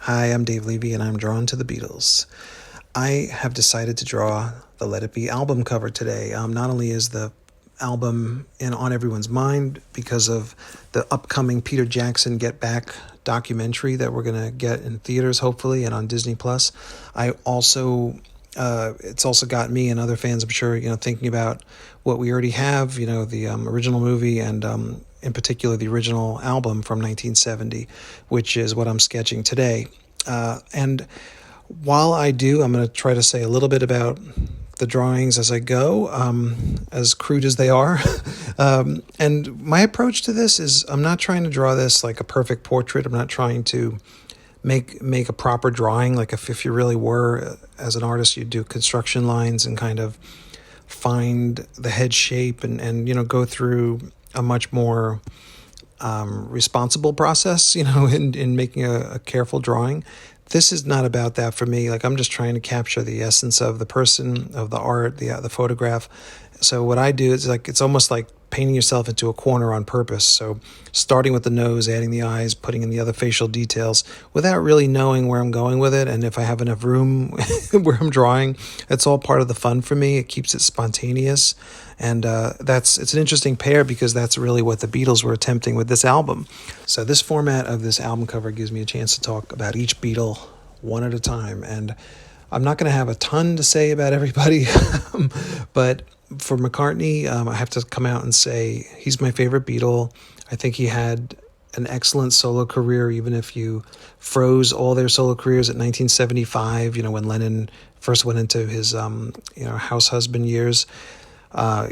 Hi, I'm Dave Levy, and I'm drawn to the Beatles. I have decided to draw the Let It Be album cover today. Not only is the album on everyone's mind because of the upcoming Peter Jackson Get Back documentary that we're going to get in theaters, hopefully, and on Disney Plus. It's also got me and other fans, I'm sure, thinking about what we already have, the original movie and in particular the original album from 1970, which is what I'm sketching today. And while I do, I'm going to try to say a little bit about the drawings as I go, as crude as they are. And my approach to this is I'm not trying to draw this like a perfect portrait. I'm not trying to make a proper drawing. Like if you really were, as an artist, you'd do construction lines and kind of find the head shape and go through a much more responsible process, in making a careful drawing. This is not about that for me. Like I'm just trying to capture the essence of the person, of the art, the photograph. So what I do is it's almost like painting yourself into a corner on purpose. So starting with the nose, adding the eyes, putting in the other facial details without really knowing where I'm going with it. And if I have enough room where I'm drawing, it's all part of the fun for me. It keeps it spontaneous. And it's an interesting pair because that's really what the Beatles were attempting with this album. So this format of this album cover gives me a chance to talk about each Beatle one at a time. And I'm not going to have a ton to say about everybody, but for McCartney, I have to come out and say he's my favorite Beatle. I think he had an excellent solo career, even if you froze all their solo careers at 1975, when Lennon first went into his, house husband years.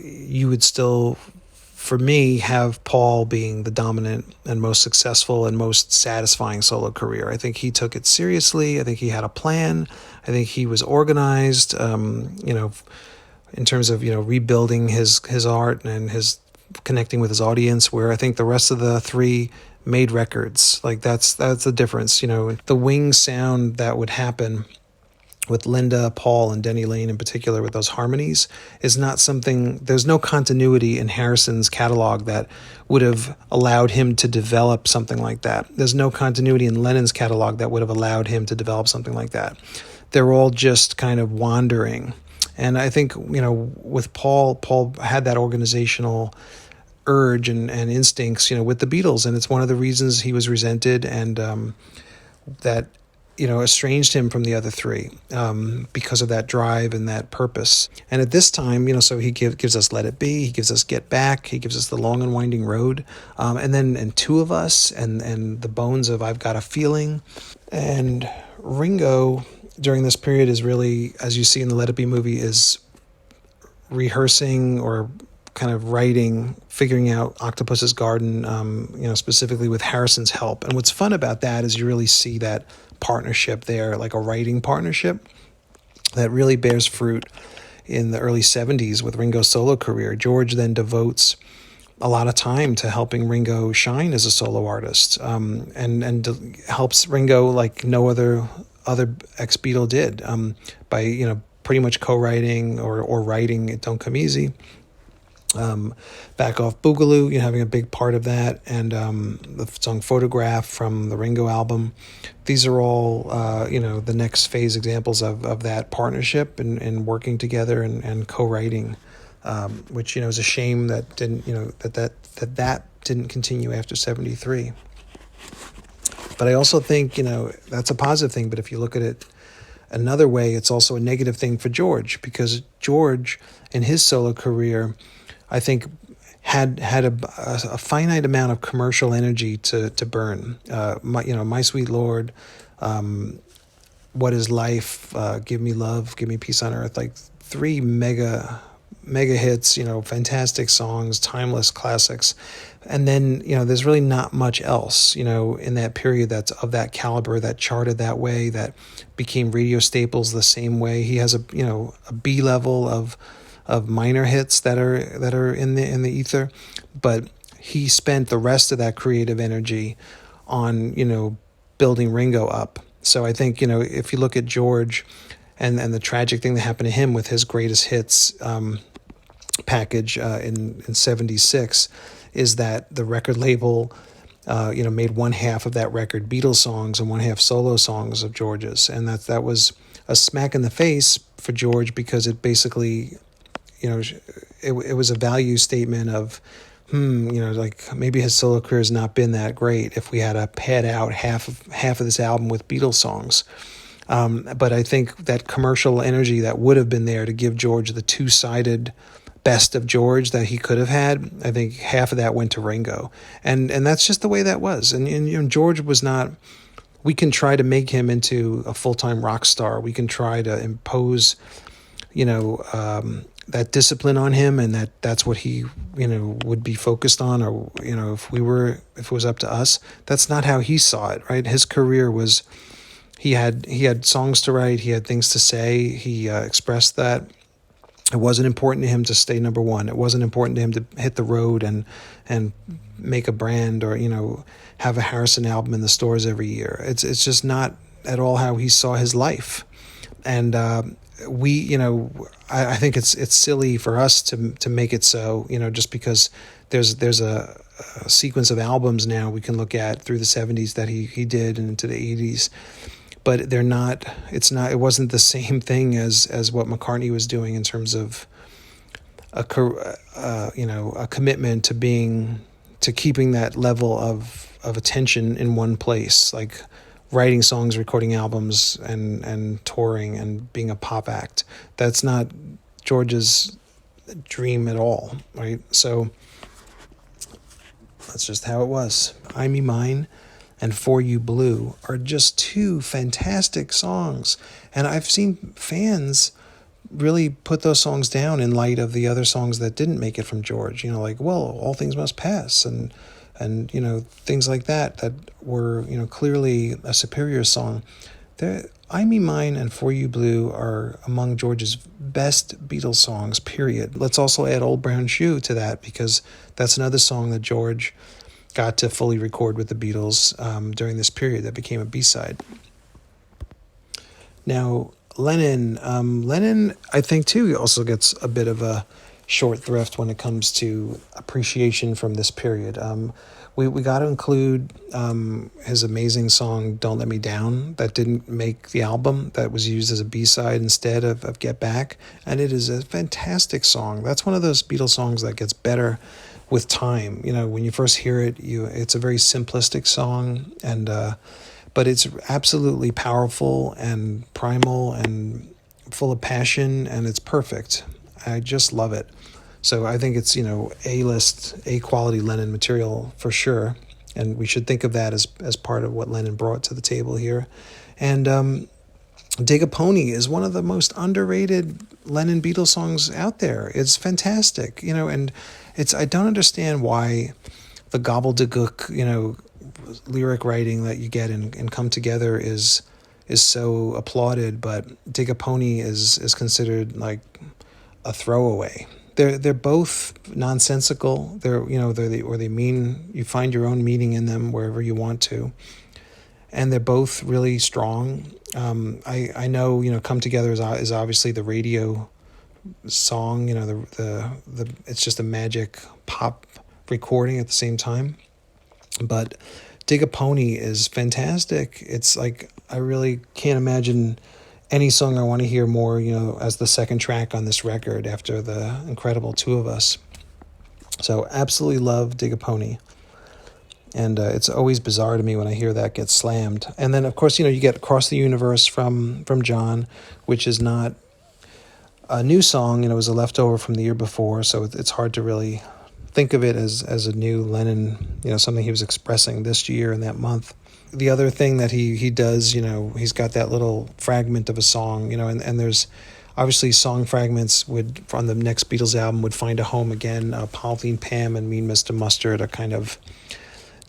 You would still, for me, have Paul being the dominant and most successful and most satisfying solo career. I think he took it seriously. I think he had a plan. I think he was organized, in terms of, rebuilding his art and his connecting with his audience, where I think the rest of the three made records. Like that's the difference, the wing sound that would happen with Linda, Paul, and Denny Lane in particular with those harmonies is not something, there's no continuity in Harrison's catalog that would have allowed him to develop something like that. There's no continuity in Lennon's catalog that would have allowed him to develop something like that. They're all just kind of wandering. And I think, with Paul had that organizational urge and instincts, with the Beatles. And it's one of the reasons he was resented and that, estranged him from the other three because of that drive and that purpose. And at this time, so he gives us Let It Be, he gives us Get Back, he gives us The Long and Winding Road, and then Two of Us and the bones of I've Got a Feeling. And Ringo during this period is really, as you see in the Let It Be movie, is rehearsing or kind of writing, figuring out Octopus's Garden, specifically with Harrison's help. And what's fun about that is you really see that partnership there, like a writing partnership that really bears fruit in the early 70s with Ringo's solo career. George then devotes a lot of time to helping Ringo shine as a solo artist, and helps Ringo like no other ex-Beatle did, by pretty much co-writing or writing It Don't Come Easy, Back Off Boogaloo, having a big part of that, and the song Photograph from the Ringo album. These are all the next phase examples of that partnership and working together and co-writing, which is a shame that didn't that didn't continue after 73. But I also think, that's a positive thing. But if you look at it another way, it's also a negative thing for George, because George, in his solo career, I think had a finite amount of commercial energy to burn. My Sweet Lord, What Is Life, Give Me Love, Give Me Peace on Earth, like three mega hits, fantastic songs, timeless classics. And then, there's really not much else, in that period that's of that caliber, that charted that way, that became radio staples the same way. He has a B level of minor hits that are in the ether, but he spent the rest of that creative energy on, building Ringo up. So I think, if you look at George and the tragic thing that happened to him with his greatest hits package in 76, is that the record label made one half of that record Beatles songs and one half solo songs of George's, and that was a smack in the face for George, because it basically, it was a value statement of, like maybe his solo career has not been that great if we had to pad out half of this album with Beatles songs. But I think that commercial energy that would have been there to give George the two-sided best of George that he could have had, I think half of that went to Ringo. And that's just the way that was. And George was not, we can try to make him into a full-time rock star. We can try to impose, that discipline on him, and that's what he, would be focused on, or, if it was up to us, that's not how he saw it, right? His career was, he had songs to write, he had things to say, he expressed that. It wasn't important to him to stay number one. It wasn't important to him to hit the road and make a brand, or, have a Harrison album in the stores every year. It's just not at all how he saw his life. And I think it's silly for us to make it so, just because there's a sequence of albums now we can look at through the 70s that he did and into the 80s. But it wasn't the same thing as what McCartney was doing in terms of a commitment to keeping that level of attention in one place, like writing songs, recording albums, and touring and being a pop act. That's not George's dream at all, right? So that's just how it was. I Me Mine and For You Blue are just two fantastic songs. And I've seen fans really put those songs down in light of the other songs that didn't make it from George. Like, well, All Things Must Pass and things like that were, clearly a superior song. I Me Mine and For You Blue are among George's best Beatles songs, period. Let's also add Old Brown Shoe to that, because that's another song that George got to fully record with the Beatles during this period that became a B-side. Now, Lennon, I think, too, also gets a bit of a short thrift when it comes to appreciation from this period. We got to include his amazing song Don't Let Me Down, that didn't make the album, that was used as a B-side instead of Get Back, and it is a fantastic song. That's one of those Beatles songs that gets better with time. When you first hear it, it's a very simplistic song, and but it's absolutely powerful and primal and full of passion, and it's perfect. I just love it. So I think it's, A-list, A-quality Lennon material for sure, and we should think of that as part of what Lennon brought to the table here. And Dig a Pony is one of the most underrated Lennon Beatles songs out there. It's fantastic, and I don't understand why the gobbledygook, lyric writing that you get in Come Together is so applauded, but Dig a Pony is considered like a throwaway. They're both nonsensical. They mean, you find your own meaning in them wherever you want to, and they're both really strong. I know, Come Together is obviously the radio song. The it's just a magic pop recording at the same time. But Dig a Pony is fantastic. It's like, I really can't imagine any song I want to hear more, as the second track on this record after the incredible Two of Us. So absolutely love Dig a Pony. And it's always bizarre to me when I hear that get slammed. And then, of course, you get Across the Universe from John, which is not a new song. It was a leftover from the year before, so it's hard to really think of it as a new Lennon, something he was expressing this year and that month. The other thing that he does, he's got that little fragment of a song, and there's obviously song fragments on the next Beatles album would find a home again. Pauline Pam and Mean Mr. Mustard are kind of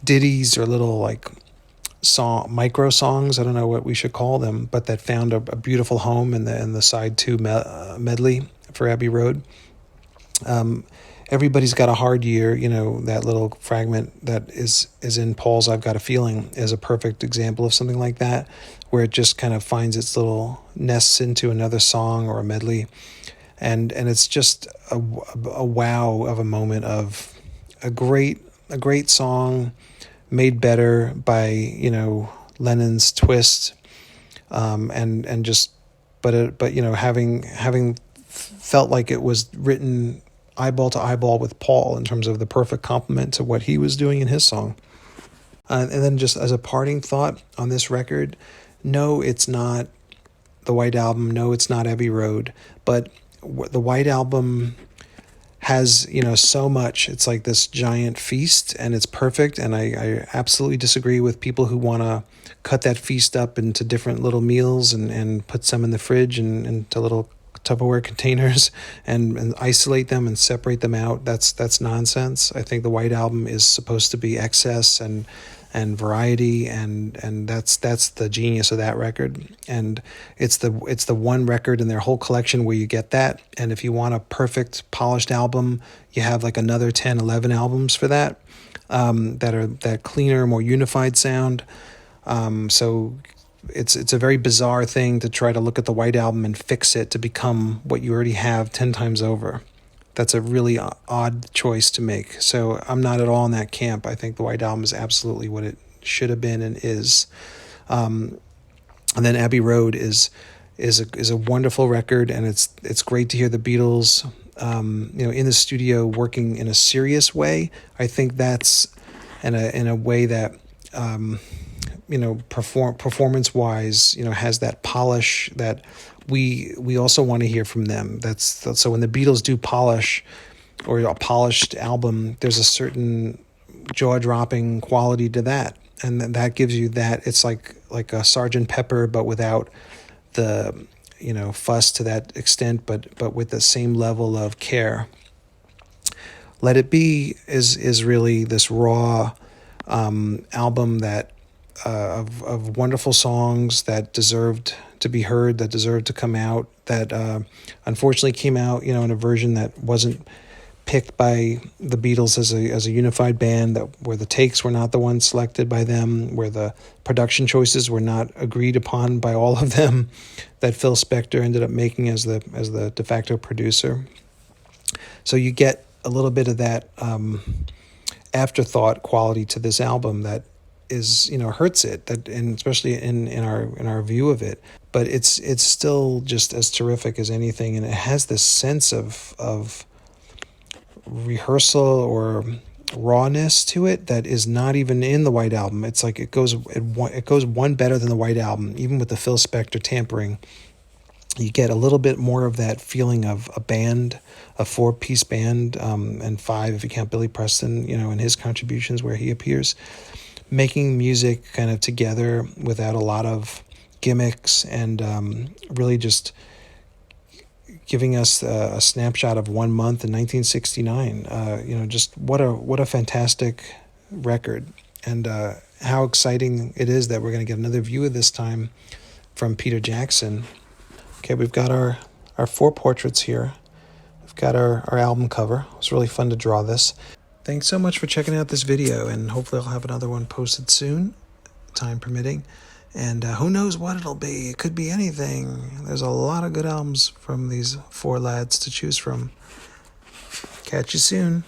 ditties or little like micro songs. I don't know what we should call them, but that found a beautiful home in the side 2 medley for Abbey Road. Everybody's Got a Hard Year, that little fragment that is in Paul's I've Got a Feeling is a perfect example of something like that, where it just kind of finds its little nests into another song or a medley. And it's just a wow of a moment of a great song made better by, Lennon's twist, and just, but having felt like it was written eyeball to eyeball with Paul in terms of the perfect complement to what he was doing in his song. And then just as a parting thought on this record, no, it's not the White Album. No, it's not Abbey Road. But the White Album has, so much. It's like this giant feast, and it's perfect. And I absolutely disagree with people who want to cut that feast up into different little meals and put some in the fridge and into little Tupperware containers and isolate them and separate them out. That's nonsense. I think the White Album is supposed to be excess and variety, and that's the genius of that record. And it's the one record in their whole collection where you get that. And if you want a perfect polished album, you have like another 10, 11 albums for that, that are that cleaner, more unified sound. So it's a very bizarre thing to try to look at the White Album and fix it to become what you already have 10 times over. That's a really odd choice to make. So I'm not at all in that camp. I think the White Album is absolutely what it should have been and is. And then Abbey Road is a wonderful record, and it's great to hear the Beatles, in the studio working in a serious way. I think that's in a way that, performance wise, has that polish that we also want to hear from them. So when the Beatles do polish, or a polished album, there's a certain jaw-dropping quality to that, and that gives you that. It's like a Sgt. Pepper, but without the fuss to that extent, but with the same level of care. Let It Be is really this raw album that of wonderful songs that deserved to be heard, that deserved to come out, that unfortunately came out, in a version that wasn't picked by the Beatles as a unified band, where the takes were not the ones selected by them, where the production choices were not agreed upon by all of them, that Phil Spector ended up making as the de facto producer. So you get a little bit of that afterthought quality to this album that is, hurts it, that, and especially in our view of it, but it's still just as terrific as anything, and it has this sense of rehearsal or rawness to it that is not even in the White Album. It's like it goes one better than the White Album, even with the Phil Spector tampering. You get a little bit more of that feeling of a band, a 4-piece band, and 5 if you count Billy Preston, and his contributions where he appears, making music kind of together without a lot of gimmicks, and really just giving us a snapshot of 1 month in 1969. Just what a fantastic record, and how exciting it is that we're going to get another view of this time from Peter Jackson. Okay, we've got our 4 portraits here. We've got our album cover. It was really fun to draw this. Thanks so much for checking out this video, and hopefully I'll have another one posted soon, time permitting. And who knows what it'll be. It could be anything. There's a lot of good albums from these 4 lads to choose from. Catch you soon.